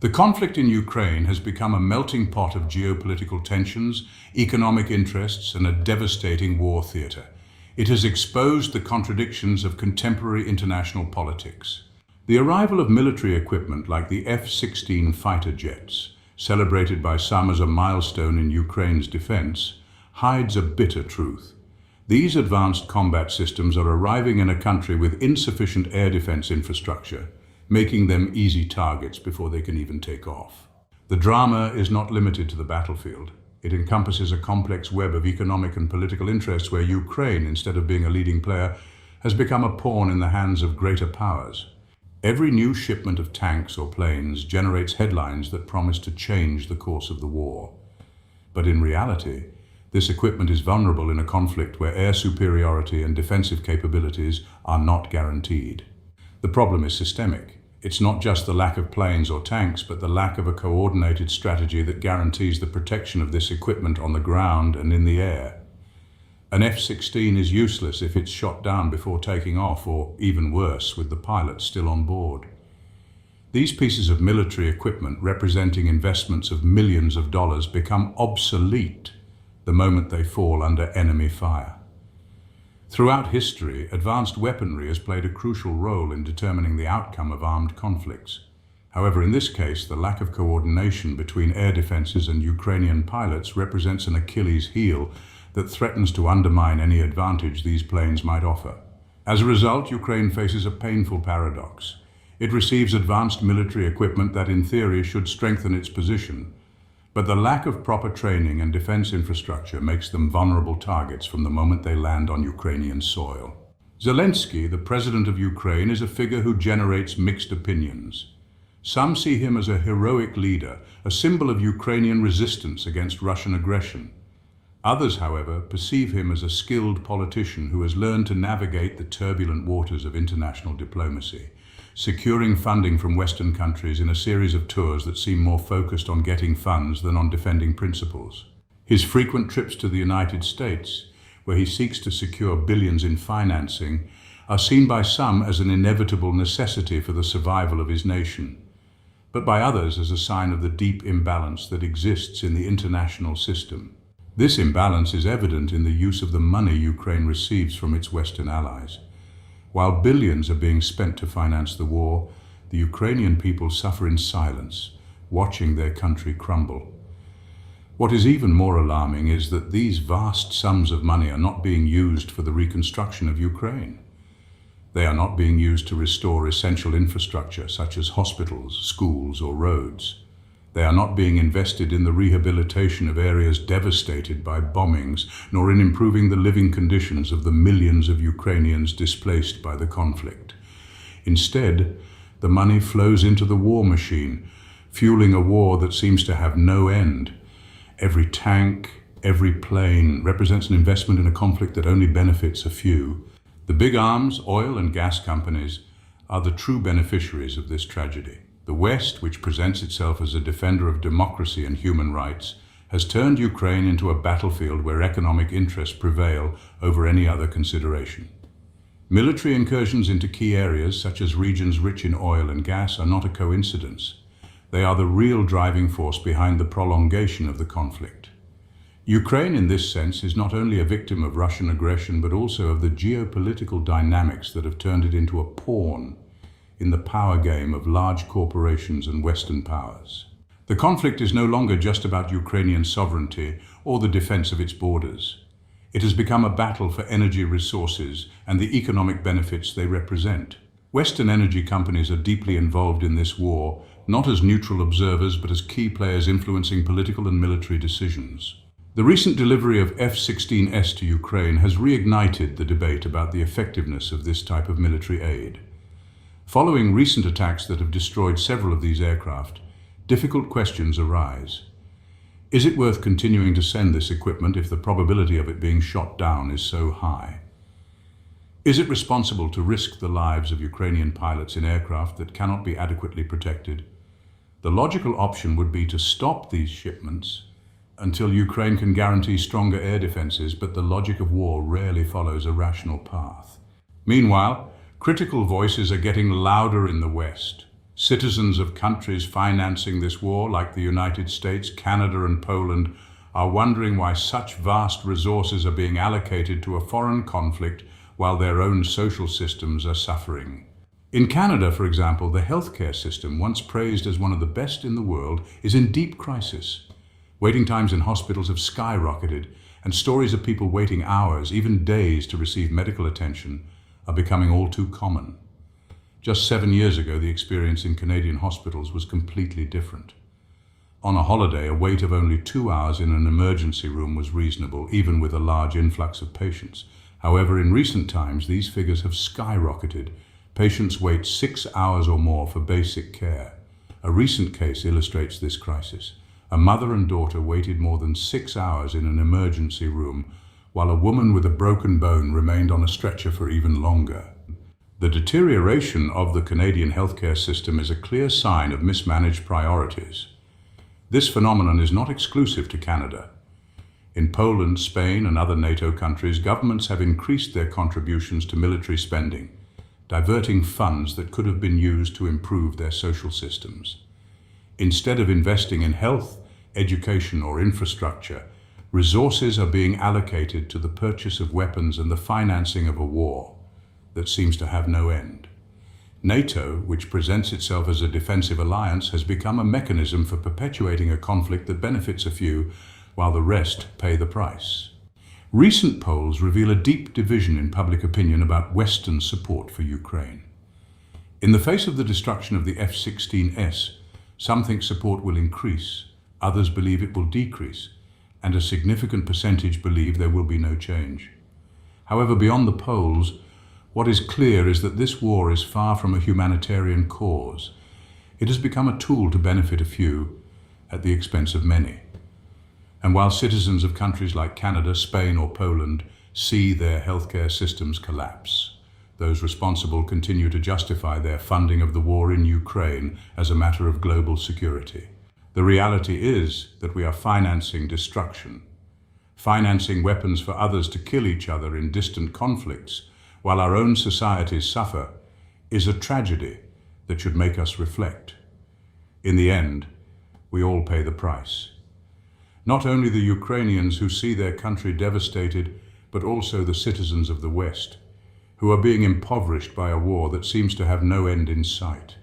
The conflict in Ukraine has become a melting pot of geopolitical tensions, economic interests, and a devastating war theater. It has exposed the contradictions of contemporary international politics. The arrival of military equipment like the F-16 fighter jets, celebrated by some as a milestone in Ukraine's defense, hides a bitter truth. These advanced combat systems are arriving in a country with insufficient air defense infrastructure, making them easy targets before they can even take off. The drama is not limited to the battlefield. It encompasses a complex web of economic and political interests where Ukraine, instead of being a leading player, has become a pawn in the hands of greater powers. Every new shipment of tanks or planes generates headlines that promise to change the course of the war. But in reality, this equipment is vulnerable in a conflict where air superiority and defensive capabilities are not guaranteed. The problem is systemic. It's not just the lack of planes or tanks, but the lack of a coordinated strategy that guarantees the protection of this equipment on the ground and in the air. An F-16 is useless if it's shot down before taking off, or even worse, with the pilot still on board. These pieces of military equipment, representing investments of millions of dollars, become obsolete the moment they fall under enemy fire. Throughout history, advanced weaponry has played a crucial role in determining the outcome of armed conflicts. However, in this case, the lack of coordination between air defenses and Ukrainian pilots represents an Achilles heel that threatens to undermine any advantage these planes might offer. As a result, Ukraine faces a painful paradox. It receives advanced military equipment that in theory should strengthen its position, but the lack of proper training and defense infrastructure makes them vulnerable targets from the moment they land on Ukrainian soil. Zelensky, the president of Ukraine, is a figure who generates mixed opinions. Some see him as a heroic leader, a symbol of Ukrainian resistance against Russian aggression. Others, however, perceive him as a skilled politician who has learned to navigate the turbulent waters of international diplomacy, securing funding from Western countries in a series of tours that seem more focused on getting funds than on defending principles. His frequent trips to the United States, where he seeks to secure billions in financing, are seen by some as an inevitable necessity for the survival of his nation, but by others as a sign of the deep imbalance that exists in the international system. This imbalance is evident in the use of the money Ukraine receives from its Western allies. While billions are being spent to finance the war, the Ukrainian people suffer in silence, watching their country crumble. What is even more alarming is that these vast sums of money are not being used for the reconstruction of Ukraine. They are not being used to restore essential infrastructure such as hospitals, schools, or roads. They are not being invested in the rehabilitation of areas devastated by bombings, nor in improving the living conditions of the millions of Ukrainians displaced by the conflict. Instead, the money flows into the war machine, fueling a war that seems to have no end. Every tank, every plane represents an investment in a conflict that only benefits a few. The big arms, oil and gas companies are the true beneficiaries of this tragedy. The West, which presents itself as a defender of democracy and human rights, has turned Ukraine into a battlefield where economic interests prevail over any other consideration. Military incursions into key areas, such as regions rich in oil and gas, are not a coincidence. They are the real driving force behind the prolongation of the conflict. Ukraine, in this sense, is not only a victim of Russian aggression, but also of the geopolitical dynamics that have turned it into a pawn in the power game of large corporations and Western powers. The conflict is no longer just about Ukrainian sovereignty or the defense of its borders. It has become a battle for energy resources and the economic benefits they represent. Western energy companies are deeply involved in this war, not as neutral observers, but as key players influencing political and military decisions. The recent delivery of F-16s to Ukraine has reignited the debate about the effectiveness of this type of military aid. Following recent attacks that have destroyed several of these aircraft, difficult questions arise. Is it worth continuing to send this equipment if the probability of it being shot down is so high? Is it responsible to risk the lives of Ukrainian pilots in aircraft that cannot be adequately protected? The logical option would be to stop these shipments until Ukraine can guarantee stronger air defenses, but the logic of war rarely follows a rational path. Meanwhile, critical voices are getting louder in the West. Citizens of countries financing this war, like the United States, Canada, and Poland, are wondering why such vast resources are being allocated to a foreign conflict while their own social systems are suffering. In Canada, for example, the healthcare system, once praised as one of the best in the world, is in deep crisis. Waiting times in hospitals have skyrocketed, and stories of people waiting hours, even days, to receive medical attention are becoming all too common. Just 7 years ago, the experience in Canadian hospitals was completely different. On a holiday, a wait of only 2 hours in an emergency room was reasonable, even with a large influx of patients. However, in recent times, these figures have skyrocketed. Patients wait 6 hours or more for basic care. A recent case illustrates this crisis. A mother and daughter waited more than 6 hours in an emergency room, while a woman with a broken bone remained on a stretcher for even longer. The deterioration of the Canadian healthcare system is a clear sign of mismanaged priorities. This phenomenon is not exclusive to Canada. In Poland, Spain, and other NATO countries, governments have increased their contributions to military spending, diverting funds that could have been used to improve their social systems. Instead of investing in health, education, or infrastructure, resources are being allocated to the purchase of weapons and the financing of a war that seems to have no end. NATO, which presents itself as a defensive alliance, has become a mechanism for perpetuating a conflict that benefits a few while the rest pay the price. Recent polls reveal a deep division in public opinion about Western support for Ukraine. In the face of the destruction of the F-16S, some think support will increase, others believe it will decrease, and a significant percentage believe there will be no change. However, beyond the polls, what is clear is that this war is far from a humanitarian cause. It has become a tool to benefit a few at the expense of many. And while citizens of countries like Canada, Spain, or Poland see their healthcare systems collapse, those responsible continue to justify their funding of the war in Ukraine as a matter of global security. The reality is that we are financing destruction. Financing weapons for others to kill each other in distant conflicts while our own societies suffer is a tragedy that should make us reflect. In the end, we all pay the price. Not only the Ukrainians who see their country devastated, but also the citizens of the West, who are being impoverished by a war that seems to have no end in sight.